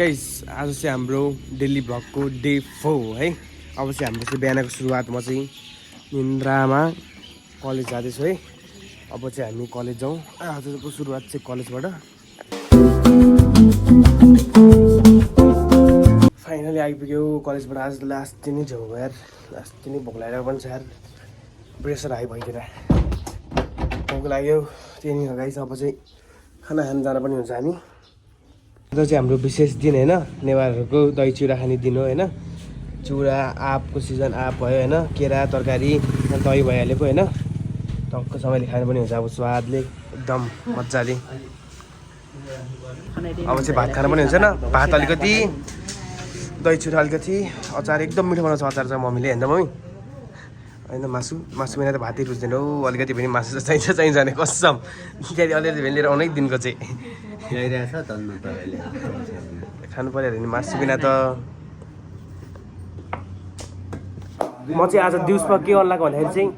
Guys आज चाहिँ हाम्रो डेली भ्लगको डे 4 है। अब चाहिँ हाम्रो चाहिँ बिहानको सुरुवात म चाहिँ निन्द्रामा कलेज जाँदैछु है। अब चाहिँ हामी कलेज जाउँ। आजको सुरुवात चाहिँ कलेजबाट। फाइनली आइपुग्यो कलेजबाट। आज लास्ट दिन नै झ्याउ यार, लास्ट दिन नै भोक लागेर पनि छ यार, प्रेसर हाई भइदिएर भोक लाग्यो। त्यही नै हो गाइस। अब चाहिँ खाना खान जान पनि हुन्छ हामी। यो चाहिँ हाम्रो विशेष दिन होइन, नेवारहरूको दही चिउरा खाने दिन हो होइन। चिउरा आँपको सिजन, आँप भयो होइन, केरा तरकारी दही भइहालेको होइन। टक्क सबैले खानु पनि हुन्छ अब स्वादले एकदम मजाले। अब चाहिँ भात खानु पनि हुन्छ न, भात अलिकति, दही चिउरा अलिकति, अचार एकदम मिठो बनाउँछ अचार चाहिँ मम्मीले होइन मम्मी होइन। मासु बिना त भातै रुच्दैन हौ, अलिकति पनि मासु चाहिँ चाहिन्छ भने कसम त्यहाँदेखि अलिअलि भेलेर आउनै दिनको चाहिँ खानु पऱ्यो नि मासु बिना त। म चाहिँ आज दिउँसमा के गर्नु लाग्यो भन्दाखेरि चाहिँ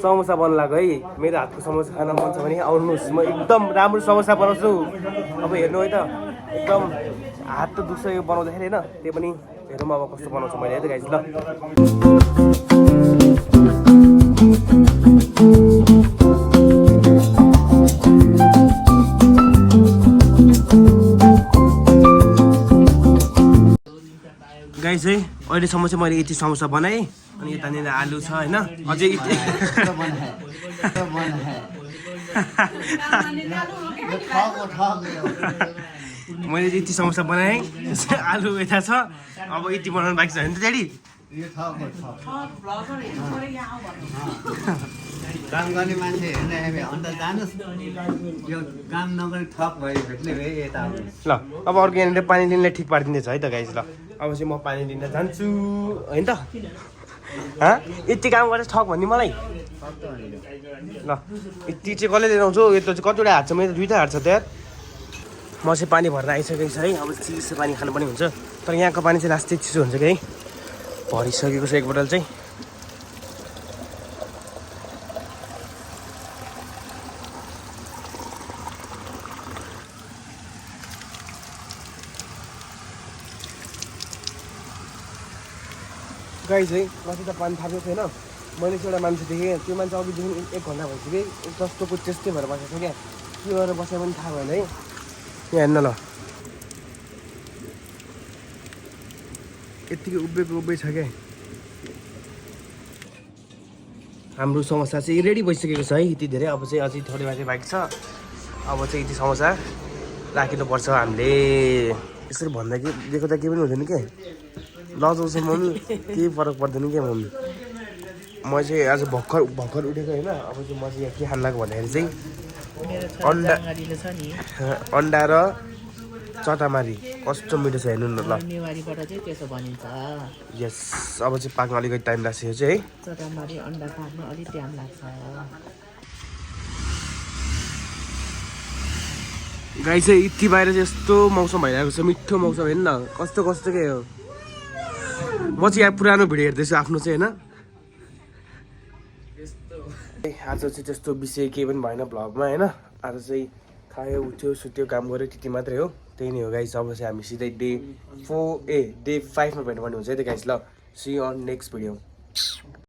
समोसा बनाउनु लाग्यो है। मेरो हातको समोसा खान मन छ भने आउनुहोस्, म एकदम राम्रो समोसा बनाउँछु। अब हेर्नु है त, एकदम हात त दुख्छ यो बनाउँदाखेरि होइन। त्यो पनि हेरौँ अब कस्तो बनाउँछ मैले है त गाइस। ल गाइस है, अहिलेसम्म चाहिँ मैले यति समोसा बनाएँ। अनि यतानिर आलु छ होइन, अझै मैले चाहिँ यति समोसा बनाएँ, आलु यता छ। अब यति बनाउनु बाँकी छ होइन त ड्याडी? काम गर्ने मान्छे हेर्ने अन्त जानुहोस्, यो काम नगर्ने ठप भयो भेट्ने भए यता आउनुहोस्। ल अब अर्को यहाँनिर पानी लिनलाई ठिक पारिदिँदैछ है त गाइस। ल अब चाहिँ म पानी लिन जान्छु होइन त। यति काम गरेर ठक भन्ने मलाई। ल यति चाहिँ कसले लिएर आउँछु? यो त कतिवटा हात छ, मेरो त दुईवटा हात छ त यार। म चाहिँ पानी भर्न आइसकेको छ है। अब चिसो पानी खानु पनि हुन्छ, तर यहाँको पानी चाहिँ लास्टै चिसो हुन्छ कि है। भरिसकेको छ एक बोतल चाहिँ। गाइस है, माथि त पानी थापेको थिएन। मैले चाहिँ एउटा मान्छे देखेँ, त्यो मान्छे अघिदेखि 1 घन्टा भइसक्यो जस्तोको त्यस्तै भएर बसेको छ क्या। के गरेर बस्यो पनि थाहा भएन है। यहाँ हेर्न ल, यत्तिकै उभिएको छ क्या। हाम्रो समोसा चाहिँ रेडी भइसकेको छ है यति धेरै। अब चाहिँ अझै थोरै मात्रै बाँकी छ। अब चाहिँ यति समोसा राखिनुपर्छ हामीले। यसरी भन्दा कि दिएको त केही पनि हुँदैन क्या, लजाउँछ मम्मी, केही फरक पर्दैन क्या मम्मी। म चाहिँ आज भर्खर उठेको होइन। अब चाहिँ म चाहिँ यहाँ के खानु लाग्यो भन्दाखेरि चाहिँ अन्डा र चटामारी। कस्तो मिठो छ हेर्नु न। ल नेवारीबाट चाहिँ त्यसो भनिन्छ। यस, अब चाहिँ पाक्न अलिकति टाइम लाग्छ यो चाहिँ है। चटामारी अन्डा पाक्न अलिक टाइम लाग्छ। गाई चाहिँ यति बाहिर चाहिँ यस्तो मौसम भइरहेको छ, मिठो मौसम हेर्नु न, कस्तो कस्तो के हो। म चाहिँ यहाँ पुरानो भिडियो हेर्दैछु आफ्नो चाहिँ होइन। आज चाहिँ त्यस्तो विषय केही पनि भएन भ्लगमा होइन। आज चाहिँ खायो, उठ्यो, सुत्यो, काम गऱ्यो, त्यति मात्रै हो। त्यही नै हो गाइस। अब चाहिँ हामी सिधै डे 5 मा भेट्नु पर्ने हुन्छ है त गाइस। ल see you on next video.